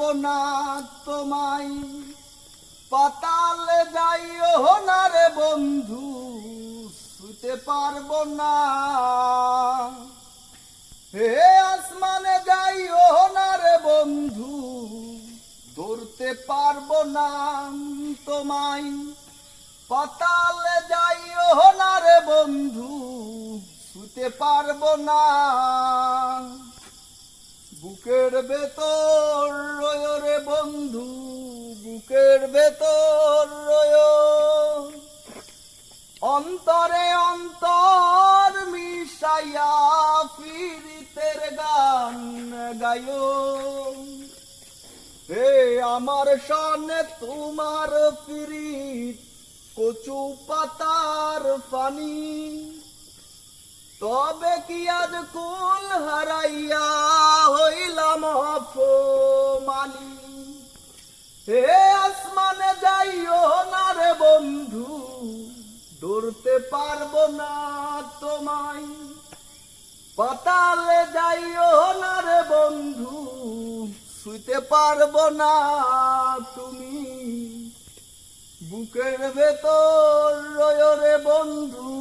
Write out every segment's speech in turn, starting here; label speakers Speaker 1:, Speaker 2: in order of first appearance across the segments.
Speaker 1: পারবো না তোমায়, পাতালে যাইও না রে বন্ধু, শুতে পারবো না। হে আসমানে যাইও না রে বন্ধু, ধরতে পারবো না তোমায়, পাতালে যাইও না রে বন্ধু, শুতে পারবো না। বুকের ভেতর রয় রে বন্ধু, বুকের ভেতর রয়, অন্তরে অন্তর মিশাইয়া ফিরিতের গান গায়ো। হে আমার সনে তোমার ফিরিত কচু পাতার ফানি, তবে কি আজ কুল হারাইয়া হইলাম অপমানি। হে আসমানে যাইও না রে বন্ধু, ধরতে পারবো না তোমায়, পাতালে যাইও না রে বন্ধু, শুইতে পারবো না তুমি। বুকের ভেতর রয় রে বন্ধু,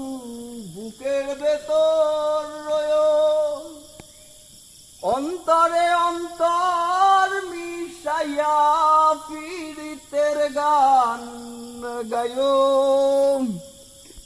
Speaker 1: বুকের ভেতর রয়, অন্তরে অন্তর মিশাইয়া ফিরিতের গান গায়ো।